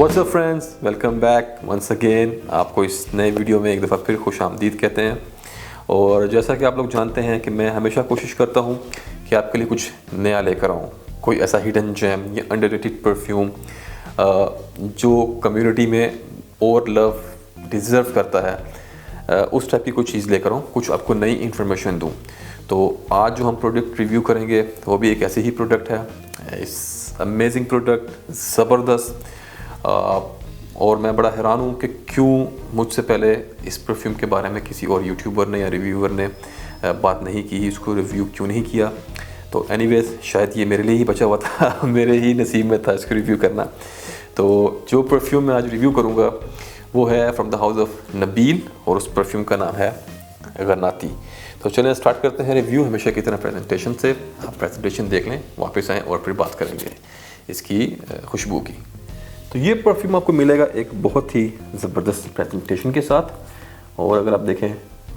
What's up friends, welcome back once again. आपको इस नए वीडियो में एक दफ़ा फिर खुश आमदीद कहते हैं। और जैसा कि आप लोग जानते हैं कि मैं हमेशा कोशिश करता हूं कि आपके लिए कुछ नया लेकर आऊं, कोई ऐसा हिडन जेम या अंडररेटेड परफ्यूम जो कम्युनिटी में और लव डिज़र्व करता है, उस टाइप की कोई चीज़ लेकर आऊँ, कुछ आपको नई इन्फॉर्मेशन दूँ। तो आज जो हम प्रोडक्ट रिव्यू करेंगे वो भी एक ऐसे ही प्रोडक्ट है, इस अमेजिंग प्रोडक्ट, ज़बरदस्त। और मैं बड़ा हैरान हूँ कि क्यों मुझसे पहले इस परफ्यूम के बारे में किसी और यूट्यूबर ने या रिव्यूअर ने बात नहीं की, इसको रिव्यू क्यों नहीं किया। तो एनीवेज शायद ये मेरे लिए ही बचा हुआ था मेरे ही नसीब में था इसको रिव्यू करना। तो जो परफ्यूम मैं आज रिव्यू करूँगा वो है from the house of Nabeel और उस परफ्यूम का नाम है गन्नाती। तो चलें स्टार्ट करते हैं रिव्यू। हमेशा की तरह प्रेजेंटेशन से, आप प्रेजेंटेशन देख लें, वापस आएँ और फिर बात करेंगे इसकी खुशबू की। तो ये परफ्यूम आपको मिलेगा एक बहुत ही ज़बरदस्त प्रेजेंटेशन के साथ, और अगर आप देखें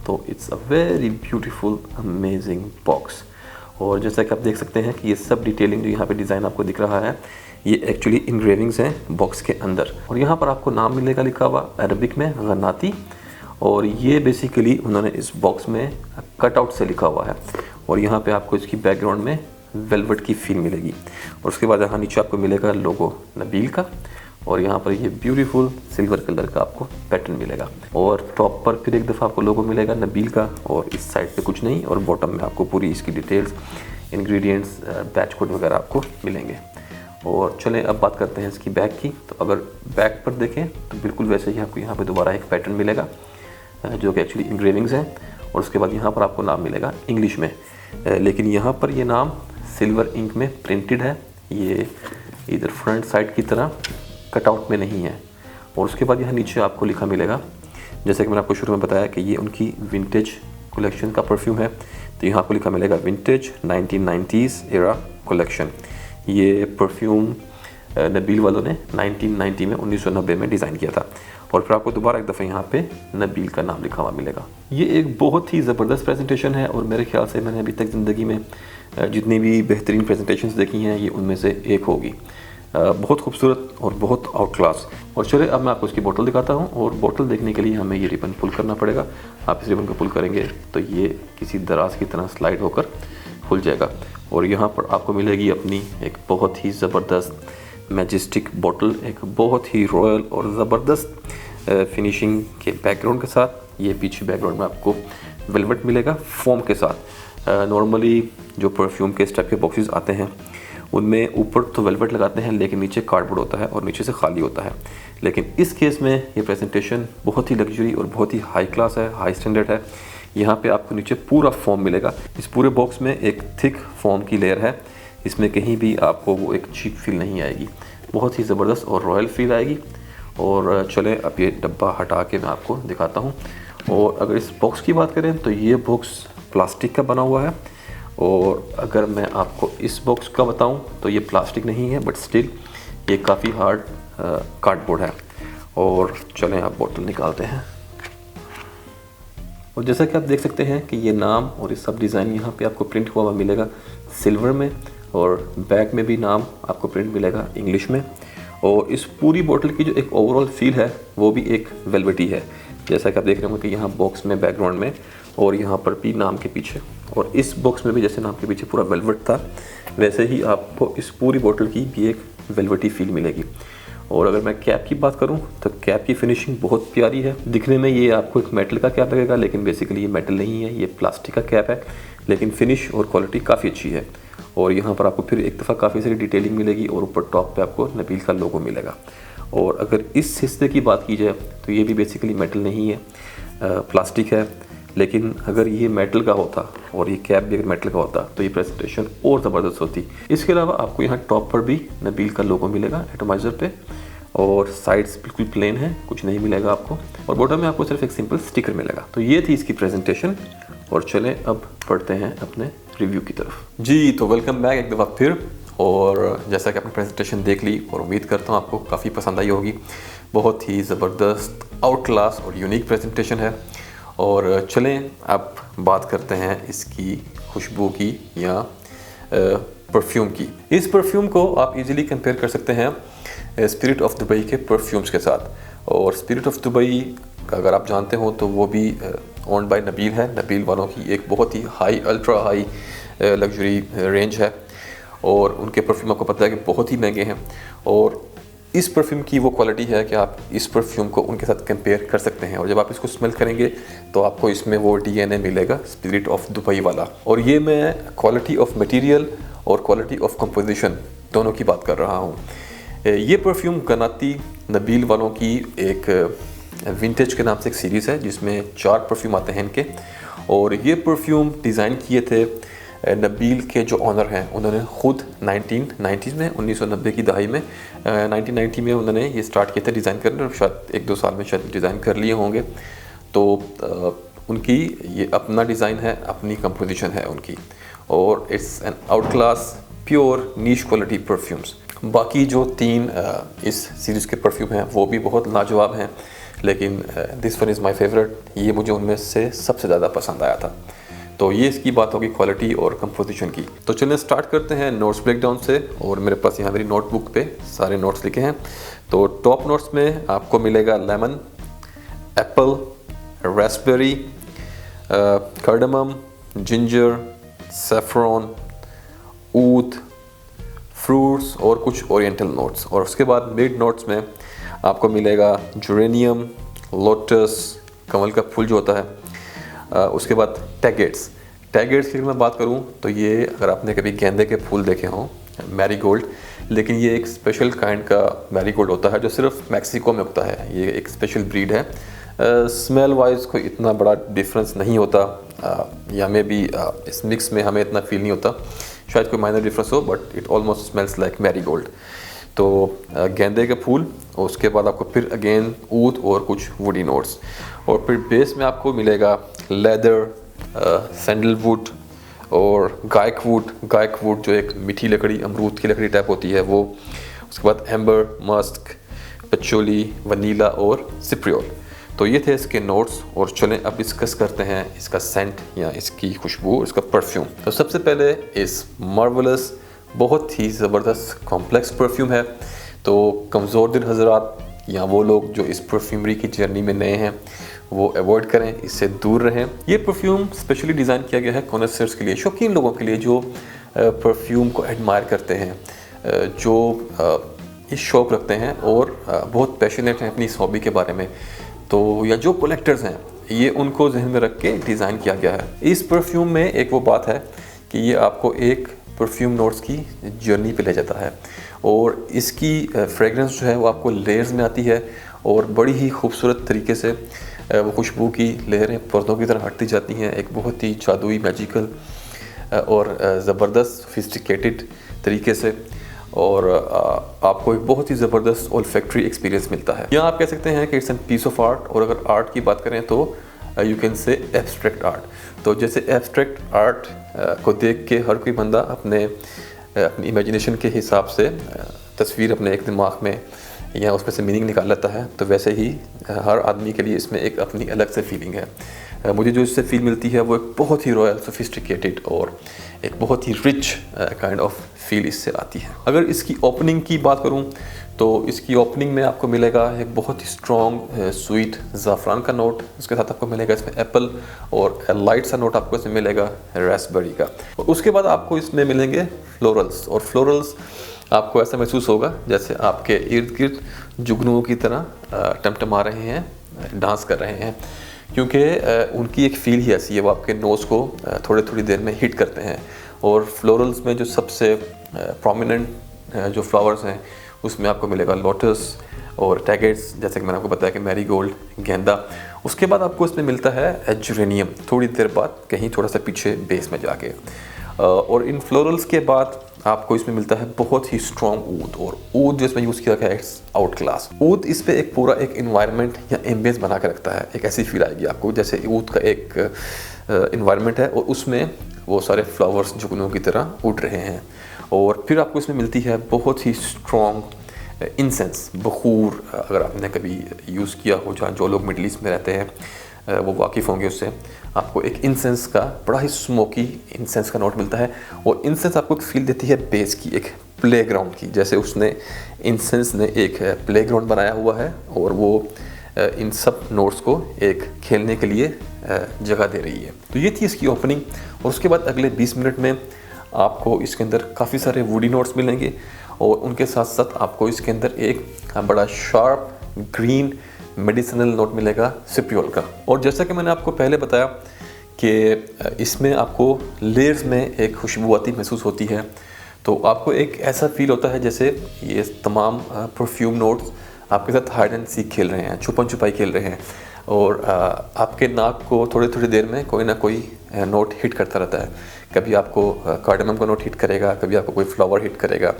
तो it's a very beautiful amazing box. और जैसा कि आप देख सकते हैं कि ये सब डिटेलिंग जो यहाँ पे डिज़ाइन आपको दिख रहा है, ये एक्चुअली इंग्रेविंग्स हैं बॉक्स के अंदर। और यहाँ पर आपको नाम मिलेगा लिखा हुआ अरबिक में गन्नाती, और ये बेसिकली उन्होंने इस बॉक्स में कटआउट से लिखा हुआ है। और यहाँ पे आपको इसकी बैकग्राउंड में वेलवेट की फील मिलेगी। और उसके बाद यहाँ नीचे आपको मिलेगा लोगो नबील का, और यहाँ पर ये ब्यूटीफुल सिल्वर कलर का आपको पैटर्न मिलेगा। और टॉप पर फिर एक दफ़ा आपको लोगो मिलेगा नबील का, और इस साइड पे कुछ नहीं, और बॉटम में आपको पूरी इसकी डिटेल्स, इंग्रेडिएंट्स, बैच कोड वगैरह आपको मिलेंगे। और चलें अब बात करते हैं इसकी बैक की। तो अगर बैक पर देखें तो बिल्कुल वैसे ही आपको यहाँ पर दोबारा एक पैटर्न मिलेगा जो कि एक्चुअली इंग्रेविंग्स हैं। और उसके बाद यहाँ पर आपको नाम मिलेगा इंग्लिश में, लेकिन यहाँ पर ये नाम सिल्वर इंक में प्रिंटेड है, ये इधर फ्रंट साइड की तरह कटआउट में नहीं है। और उसके बाद यहाँ नीचे आपको लिखा मिलेगा, जैसे कि मैंने आपको शुरू में बताया कि ये उनकी विंटेज कलेक्शन का परफ्यूम है, तो यहाँ आपको लिखा मिलेगा विंटेज 1990s एरा कलेक्शन। ये परफ्यूम नबील वालों ने 1990 में 1990 में डिज़ाइन किया था। और फिर आपको दोबारा एक दफ़ा यहाँ पे नबील का नाम लिखा हुआ मिलेगा। ये एक बहुत ही ज़बरदस्त प्रेजेंटेशन है, और मेरे ख्याल से मैंने अभी तक ज़िंदगी में जितनी भी बेहतरीन प्रेजेंटेशंस देखी हैं ये उनमें से एक होगी। बहुत खूबसूरत और बहुत आउट क्लास। और चलिए अब मैं आपको इसकी बोतल दिखाता हूँ, और बोतल देखने के लिए हमें ये रिबन पुल करना पड़ेगा। आप इस रिबन को पुल करेंगे तो ये किसी दराज की तरह स्लाइड होकर खुल जाएगा। और यहाँ पर आपको मिलेगी अपनी एक बहुत ही ज़बरदस्त मैजेस्टिक बोतल, एक बहुत ही रॉयल और ज़बरदस्त फिनिशिंग के बैकग्राउंड के साथ। ये पीछे बैकग्राउंड में आपको वेलवेट मिलेगा फोम के साथ। नॉर्मली जो परफ्यूम के इस टाइप के बॉक्सेस आते हैं उनमें ऊपर तो वेलवेट लगाते हैं, लेकिन नीचे कार्डबोर्ड होता है और नीचे से खाली होता है। लेकिन इस केस में ये प्रेजेंटेशन बहुत ही लग्जरी और बहुत ही हाई क्लास है, हाई स्टैंडर्ड है। यहाँ पे आपको नीचे पूरा फोम मिलेगा। इस पूरे बॉक्स में एक थिक फोम की लेयर है, इसमें कहीं भी आपको वो एक चीप फील नहीं आएगी, बहुत ही ज़बरदस्त और रॉयल फील आएगी। और चले अब ये डब्बा हटा के मैं आपको दिखाता हूँ। और अगर इस बॉक्स की बात करें तो ये बॉक्स प्लास्टिक का बना हुआ है, और अगर मैं आपको इस बॉक्स का बताऊं तो ये प्लास्टिक नहीं है, बट स्टिल ये काफ़ी हार्ड कार्डबोर्ड है। और चलें आप बोतल निकालते हैं। और जैसा कि आप देख सकते हैं कि ये नाम और ये सब डिज़ाइन यहाँ पे आपको प्रिंट हुआ मिलेगा सिल्वर में, और बैक में भी नाम आपको प्रिंट मिलेगा इंग्लिश में। और इस पूरी बोतल की जो एक ओवरऑल फील है वो भी एक वेलवेटी है, जैसा कि आप देख रहे होंगे कि यहाँ बॉक्स में बैकग्राउंड में और यहाँ पर भी नाम के पीछे, और इस बॉक्स में भी जैसे नाम के पीछे पूरा वेलवेट था, वैसे ही आपको इस पूरी बोतल की भी एक वेलवेटी फील मिलेगी। और अगर मैं कैप की बात करूं तो कैप की फिनिशिंग बहुत प्यारी है। दिखने में ये आपको एक मेटल का कैप लगेगा, लेकिन बेसिकली ये मेटल नहीं है, ये प्लास्टिक का कैप है, लेकिन फिनिश और क्वालिटी काफ़ी अच्छी है। और यहाँ पर आपको फिर एक दफ़ा काफ़ी सारी डिटेलिंग मिलेगी, और ऊपर टॉप पे आपको नबील का लोगो मिलेगा। और अगर इस हिस्से की बात की जाए तो ये भी बेसिकली मेटल नहीं है, प्लास्टिक है। लेकिन अगर ये मेटल का होता और ये कैप भी अगर मेटल का होता तो ये प्रेजेंटेशन और ज़बरदस्त होती। इसके अलावा आपको यहाँ टॉप पर भी नबील का लोगो मिलेगा एटमाइज़र पे, और साइड्स बिल्कुल प्लेन है, कुछ नहीं मिलेगा आपको। और बॉटम में आपको सिर्फ एक सिंपल स्टिकर मिलेगा। तो ये थी इसकी प्रेजेंटेशन। और चलें अब बढ़ते हैं अपने रिव्यू की तरफ। जी तो वेलकम बैक एक दफ़ा फिर। और जैसा कि आपने प्रेजेंटेशन देख ली, और उम्मीद करता हूँ आपको काफ़ी पसंद आई होगी। बहुत ही ज़बरदस्त, आउट क्लास और यूनिक प्रेजेंटेशन है। और चलें अब बात करते हैं इसकी खुशबू की या परफ्यूम की। इस परफ्यूम को आप इजीली कंपेयर कर सकते हैं स्पिरिट ऑफ दुबई के परफ्यूम्स के साथ। और स्पिरिट ऑफ दुबई का अगर आप जानते हो तो वो भी ओन्ड बाय नबील है। नबील वालों की एक बहुत ही high, ultra high luxury range है और उनके परफ्यूम आपको पता है कि बहुत ही महंगे हैं। और इस परफ्यूम की वो क्वालिटी है कि आप इस परफ्यूम को उनके साथ कंपेयर कर सकते हैं और जब आप इसको स्मेल करेंगे तो आपको इसमें वो डीएनए मिलेगा स्पिरिट ऑफ दुबई वाला। और ये मैं क्वालिटी ऑफ मटेरियल और क्वालिटी ऑफ कंपोजिशन दोनों की बात कर रहा हूँ। ये परफ्यूम गनाती नबील वालों की एक विंटेज के नाम से एक सीरीज़ है जिसमें 4 परफ्यूम आते हैं इनके। और ये परफ्यूम डिज़ाइन किए थे नबील के जो ऑनर हैं, उन्होंने ख़ुद 1990 में 1990 की दहाई में 1990 में उन्होंने ये स्टार्ट किया था डिज़ाइन करना और शायद 1-2 साल में शायद डिज़ाइन कर लिए होंगे। तो उनकी ये अपना डिज़ाइन है, अपनी कंपोजिशन है उनकी और it's an out class pure niche quality perfumes. बाकी जो 3 इस सीरीज़ के परफ्यूम हैं वो भी बहुत लाजवाब हैं, लेकिन this one is my favourite. ये मुझे उनमें से सबसे ज़्यादा पसंद आया था। तो ये इसकी बात होगी क्वालिटी और कंपोजिशन की। तो चलिए स्टार्ट करते हैं नोट्स ब्रेकडाउन से। और मेरे पास यहाँ मेरी नोटबुक पे सारे नोट्स लिखे हैं। तो टॉप नोट्स में आपको मिलेगा lemon, apple, raspberry, cardamom, ginger, saffron, ऊद, फ्रूट्स और कुछ ओरिएंटल नोट्स। और उसके बाद मिड नोट्स में आपको मिलेगा जुरेनियम, लोटस, कमल का फूल जो होता है, उसके बाद टैगेट्स की मैं बात करूं तो ये अगर आपने कभी गेंदे के फूल देखे हों, मैरीगोल्ड, लेकिन ये एक स्पेशल काइंड का मैरीगोल्ड होता है जो सिर्फ मैक्सिको में उगता है। ये एक स्पेशल ब्रीड है। स्मेल वाइज कोई इतना बड़ा डिफरेंस नहीं होता या में भी इस मिक्स में हमें इतना फील नहीं होता, शायद कोई माइनर डिफरेंस हो, but it almost smells like marigold. तो गेंदे के फूल और उसके बाद आपको फिर अगेन ऊद और कुछ वुडी नोट्स। और फिर बेस में आपको मिलेगा लेदर, सैंडलवुड और गायकवुड जो एक मीठी लकड़ी, अमरूद की लकड़ी टाइप होती है वो। उसके बाद एम्बर, मस्क, पचोली, वनीला और सिप्रियोल। तो ये थे इसके नोट्स। और चलें अब डिस्कस करते हैं इसका सेंट या इसकी खुशबू, इसका परफ्यूम। तो सबसे पहले इस मार्वलस बहुत ही ज़बरदस्त कॉम्प्लेक्स परफ्यूम है। तो कमज़ोर दिल हज़रात या वो लोग जो इस परफ्यूमरी की जर्नी में नए हैं वो अवॉइड करें, इससे दूर रहें। ये परफ्यूम स्पेशली डिज़ाइन किया गया है कॉन्नोसेर्स के लिए, शौकीन लोगों के लिए जो परफ्यूम को एडमायर करते हैं, जो इस शौक़ रखते हैं और बहुत पैशनेट हैं अपनी इस हॉबी के बारे में, तो या जो कलेक्टर्स हैं, ये उनको जहन में रख के डिज़ाइन किया गया है। इस परफ्यूम में एक वो बात है कि ये आपको एक परफ्यूम नोट्स की जर्नी पे ले जाता है और इसकी फ्रेगरेंस जो है वो आपको लेयर्स में आती है और बड़ी ही खूबसूरत तरीके से वो खुशबू की लेयरें पर्दों की तरह हटती जाती हैं, एक बहुत ही जादुई, मैजिकल और ज़बरदस्त सोफिस्टिकेटेड तरीके से। और आपको एक बहुत ही ज़बरदस्त ओल्फैक्टरी एक्सपीरियंस मिलता है। या आप कह सकते हैं कि it's an piece of art. और अगर आर्ट की बात करें तो you can say abstract art. तो जैसे एब्स्ट्रैक्ट आर्ट को देख के हर कोई बंदा अपनी इमेजिनेशन के हिसाब से तस्वीर अपने एक दिमाग में या उसमें से मीनिंग निकाल लेता है, तो वैसे ही हर आदमी के लिए इसमें एक अपनी अलग से फीलिंग है। मुझे जो इससे फील मिलती है वो एक बहुत ही रॉयल, सोफिस्टिकेटेड और एक बहुत ही रिच काइंड ऑफ फील इससे आती है। अगर इसकी ओपनिंग की बात करूं तो इसकी ओपनिंग में आपको मिलेगा एक बहुत ही स्ट्रॉन्ग स्वीट ज़ाफ़रान का नोट। उसके साथ आपको मिलेगा इसमें एप्पल और लाइट सा नोट आपको इसमें मिलेगा रास्पबेरी का। और उसके बाद आपको इसमें मिलेंगे फ्लोरल्स। और फ्लोरल्स आपको ऐसा महसूस होगा जैसे आपके इर्द गिर्द जुगनुओं की तरह टमटमा रहे हैं, डांस कर रहे हैं, क्योंकि उनकी एक फील ही ऐसी है, वो आपके नोज़ को थोड़ी देर में हिट करते हैं। और फ्लोरल्स में जो सबसे प्रोमिनेंट जो फ्लावर्स हैं उसमें आपको मिलेगा लोटस और टैगेट्स, जैसे कि मैंने आपको बताया कि मैरीगोल्ड, गेंदा। उसके बाद आपको इसमें मिलता है जुरेनियम थोड़ी देर बाद, कहीं थोड़ा सा पीछे बेस में जाके। और इन फ्लोरल्स के बाद आपको इसमें मिलता है बहुत ही स्ट्रॉन्ग ऊद। और ऊद जो इसमें यूज़ किया गया है इट्स आउट क्लास। ऊद इस पे एक पूरा एक इन्वायरमेंट या एम्बियंस बना के रखता है। एक ऐसी फील आएगी आपको जैसे ऊद का एक इन्वायरमेंट है और उसमें वो सारे फ्लावर्स जुगनू की तरह उड़ रहे हैं। और फिर आपको इसमें मिलती है बहुत ही स्ट्रॉन्ग इंसेंस, बखूर। अगर आपने कभी यूज़ किया हो, जहाँ जो लोग मिडल ईस्ट में रहते हैं वो वाकिफ़ होंगे उससे, आपको एक इंसेंस का बड़ा ही स्मोकी इंसेंस का नोट मिलता है। और इंसेंस आपको एक फील देती है बेस की, एक प्लेग्राउंड की, जैसे उसने इंसेंस ने एक प्लेग्राउंड बनाया हुआ है और वो इन सब नोट्स को एक खेलने के लिए जगह दे रही है। तो ये थी इसकी ओपनिंग। और उसके बाद अगले 20 मिनट में आपको इसके अंदर काफ़ी सारे वुडी नोट्स मिलेंगे और उनके साथ साथ आपको इसके अंदर एक बड़ा शार्प ग्रीन मेडिसिनल नोट मिलेगा सिप्रियोल का। और जैसा कि मैंने आपको पहले बताया कि इसमें आपको लेयर्स में एक खुशबू आती महसूस होती है, तो आपको एक ऐसा फील होता है जैसे ये तमाम परफ्यूम नोट्स आपके साथ हाइड एंड सीक खेल रहे हैं, छुपन छुपाई खेल रहे हैं। और आपके नाक को थोड़ी थोड़ी देर में कोई ना कोई नोट हिट करता रहता है। कभी आपको कार्डेमम का नोट हिट करेगा, कभी आपको कोई फ्लावर हिट करेगा,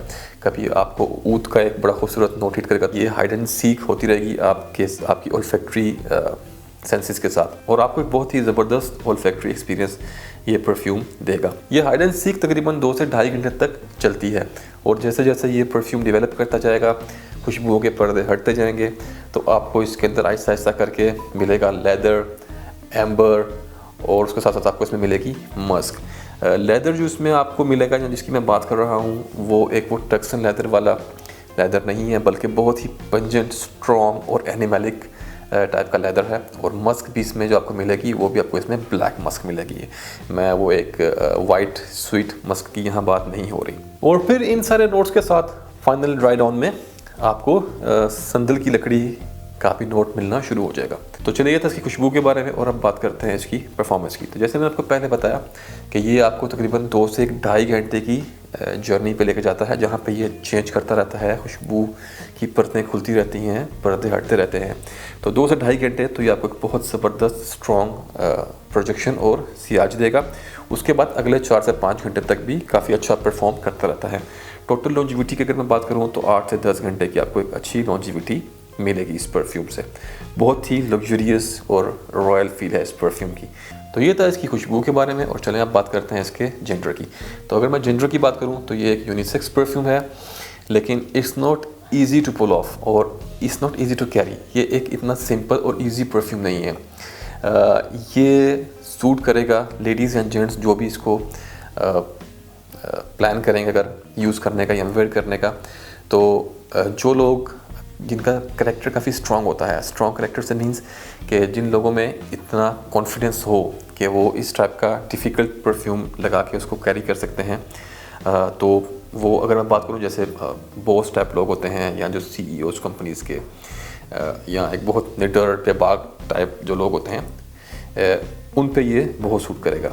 कभी आपको ऊद का एक बड़ा खूबसूरत नोट हिट करेगा। ये हाइड एंड सीक होती रहेगी आपकी ओल्फैक्टरी सेंसेस के साथ, और आपको एक बहुत ही ज़बरदस्त ओल्फैक्टरी एक्सपीरियंस ये परफ्यूम देगा। ये हाइड एंड सीक तकरीबन 2 से ढाई घंटे तक चलती है और जैसे जैसे ये परफ्यूम डेवलप करता जाएगा, खुशबुओं के पर्दे हटते जाएंगे, तो आपको इसके अंदर आहिस्ता आहिस्ता करके मिलेगा लेदर, एम्बर, और उसके साथ साथ आपको इसमें मिलेगी मस्क। लेदर जो इसमें आपको मिलेगा, जिसकी मैं बात कर रहा हूँ, वो एक वो टक्सन लेदर वाला लेदर नहीं है, बल्कि बहुत ही पंजेंट, स्ट्रॉन्ग और एनिमलिक टाइप का लेदर है। और मस्क भी इसमें जो आपको मिलेगी वो भी आपको इसमें ब्लैक मस्क मिलेगी। मैं वो एक वाइट स्वीट मस्क की यहाँ बात नहीं हो रही। और फिर इन सारे नोट्स के साथ फाइनल ड्राई डाउन में आपको संदल की लकड़ी का भी नोट मिलना शुरू हो जाएगा। तो चलिए ये था इसकी खुशबू के बारे में, और अब बात करते हैं इसकी परफॉर्मेंस की। तो जैसे मैंने आपको पहले बताया कि ये आपको तकरीबन 2 से ढाई घंटे की जर्नी पे लेकर जाता है, जहाँ पे ये चेंज करता रहता है, खुशबू की परतें खुलती रहती हैं, पर्दे हटते रहते हैं। तो 2 से ढाई घंटे तो ये आपको एक बहुत ज़बरदस्त स्ट्रॉन्ग प्रोजेक्शन और सियाज देगा। उसके बाद अगले 4 से 5 घंटे तक भी काफ़ी अच्छा परफॉर्म करता रहता है। टोटल लॉन्जिविटी की अगर मैं बात करूँ तो 8 से 10 घंटे की आपको एक अच्छी लॉन्जिविटी मिलेगी इस परफ्यूम से। बहुत ही लग्जरियस और रॉयल फील है इस परफ्यूम की। तो ये था इसकी खुशबू के बारे में, और चलें अब बात करते हैं इसके जेंडर की। तो अगर मैं जेंडर की बात करूँ तो ये एक यूनिसेक्स परफ्यूम है, लेकिन it's not easy to pull off और it's not easy to carry. ये एक इतना सिंपल और ईजी परफ्यूम नहीं है। ये सूट करेगा लेडीज़ एंड जेंट्स जो भी इसको प्लान करेंगे अगर यूज़ करने का या वेयर करने का। तो जो लोग जिनका करेक्टर काफ़ी स्ट्रॉन्ग होता है, स्ट्रॉन्ग करेक्टर से मीन्स कि जिन लोगों में इतना कॉन्फिडेंस हो कि वो इस टाइप का डिफ़िकल्ट परफ्यूम लगा के उसको कैरी कर सकते हैं, तो वो अगर मैं बात करूँ जैसे बॉस टाइप लोग होते हैं, या जो CEOs कंपनीज़ के, या एक बहुत निडर बेबाक टाइप जो लोग होते हैं, उन पे ये बहुत सूट करेगा।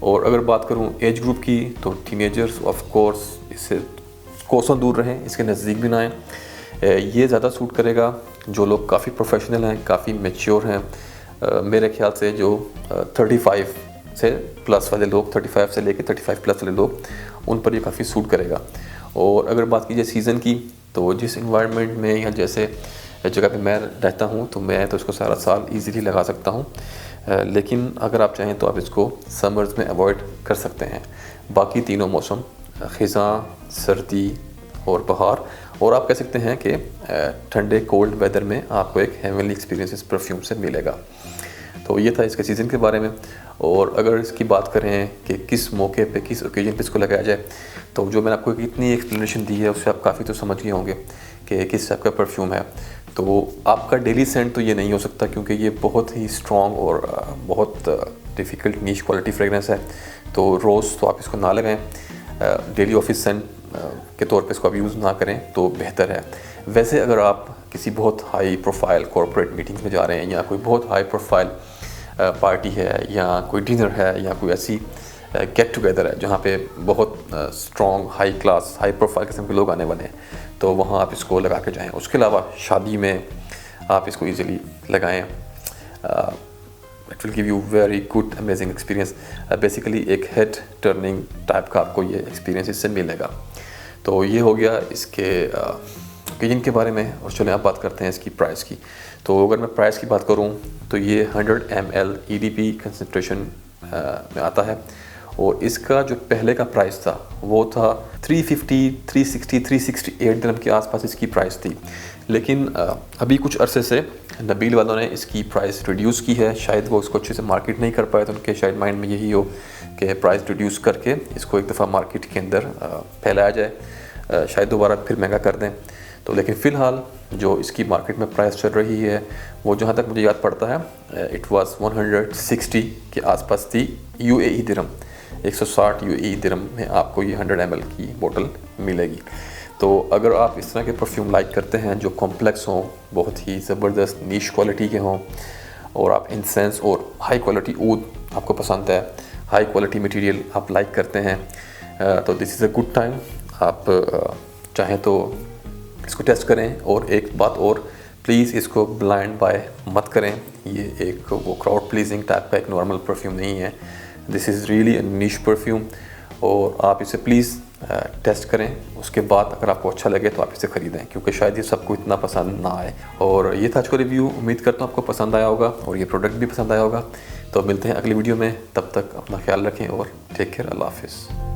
और अगर बात करूँ एज ग्रुप की तो टीनेजर्स ऑफ कोर्स इससे कोसों दूर रहें, इसके नज़दीक भी ना आएँ। ये ज़्यादा सूट करेगा जो लोग काफ़ी प्रोफेशनल हैं, काफ़ी मैच्योर हैं। मेरे ख्याल से जो 35 से प्लस वाले लोग, 35 से लेके 35 प्लस वाले लोग, उन पर ये काफ़ी सूट करेगा। और अगर बात कीजिए सीज़न की, तो जिस इन्वायरमेंट में या जैसे जगह पे मैं रहता हूँ तो मैं तो इसको सारा साल इजीली लगा सकता हूँ, लेकिन अगर आप चाहें तो आप इसको समर्स में अवॉइड कर सकते हैं। बाकी तीनों मौसम, ख़िज़ां, सर्दी और बहार, और आप कह सकते हैं कि ठंडे कोल्ड वेदर में आपको एक हेवनली एक्सपीरियंस इस परफ्यूम से मिलेगा। तो ये था इसके सीज़न के बारे में। और अगर इसकी बात करें कि किस मौके पे, किस ओकेजन पे इसको लगाया जाए, तो जो मैंने आपको इतनी एक्सप्लेनेशन दी है उससे आप काफ़ी तो समझ गए होंगे कि किस टाइप का परफ्यूम है। तो आपका डेली सेंट तो ये नहीं हो सकता, क्योंकि ये बहुत ही स्ट्रॉन्ग और बहुत डिफ़िकल्ट नीश क्वालिटी फ्रेगरेंस है। तो रोज़ तो आप इसको ना लगाएं, डेली ऑफिस सेंट के तौर पे इसको आप यूज़ ना करें तो बेहतर है। वैसे अगर आप किसी बहुत हाई प्रोफाइल कॉर्पोरेट मीटिंग्स में जा रहे हैं, या कोई बहुत हाई प्रोफाइल पार्टी है, या कोई डिनर है, या कोई ऐसी गेट टुगेदर है जहाँ पे बहुत strong high class high profile किस्म के लोग आने वाले हैं, तो वहाँ आप इसको लगा के जाएँ। उसके अलावा शादी में आप इसको ईज़िली लगाएँ। It will give you very good amazing experience. Basically एक हेड टर्निंग टाइप का आपको ये एक्सपीरियंस इससे मिलेगा। तो ये हो गया इसके ओकेजन के बारे में। और चलें आप बात करते हैं इसकी प्राइस की। तो अगर मैं प्राइस की बात करूं तो ये 100 ml EDP कंसनट्रेशन में आता है, और इसका जो पहले का प्राइस था वो था 350, 360, 368 दिरहम के आसपास इसकी प्राइस थी। लेकिन अभी कुछ अरसे से नबील वालों ने इसकी प्राइस रिड्यूस की है। शायद वो इसको अच्छे से मार्केट नहीं कर पाए, तो उनके शायद माइंड में यही हो कि प्राइस रिड्यूस करके इसको एक दफ़ा मार्केट के अंदर फैलाया जाए, शायद दोबारा फिर महंगा कर दें। तो लेकिन फ़िलहाल जो इसकी मार्केट में प्राइस चल रही है वो जहाँ तक मुझे याद पड़ता है इट वाज 160 के आसपास थी UAE दिरहम। 160 UAE दिरहम में आपको ये 100 ml की बोतल मिलेगी। तो अगर आप इस तरह के परफ्यूम लाइक करते हैं जो कॉम्प्लेक्स हों, बहुत ही ज़बरदस्त नीश क्वालिटी के हों, और आप इंसेंस और हाई क्वालिटी ऊद आपको पसंद है, हाई क्वालिटी मटेरियल आप लाइक करते हैं, तो this is a good time. आप चाहें तो इसको टेस्ट करें। और एक बात और, प्लीज़ इसको ब्लाइंड बाय मत करें। ये एक वो क्राउड प्लीजिंग टाइप का एक नॉर्मल परफ्यूम नहीं है। दिस इज़ रियली अ निश परफ्यूम, और आप इसे प्लीज़ टेस्ट करें। उसके बाद अगर आपको अच्छा लगे तो आप इसे ख़रीदें, क्योंकि शायद ये सबको इतना पसंद ना आए। और ये था आज का रिव्यू। उम्मीद करता हूँ आपको पसंद आया होगा और ये प्रोडक्ट भी पसंद आया होगा। तो मिलते हैं अगली वीडियो में, तब तक अपना ख्याल रखें और टेक केयर। अल्लाह हाफिज़।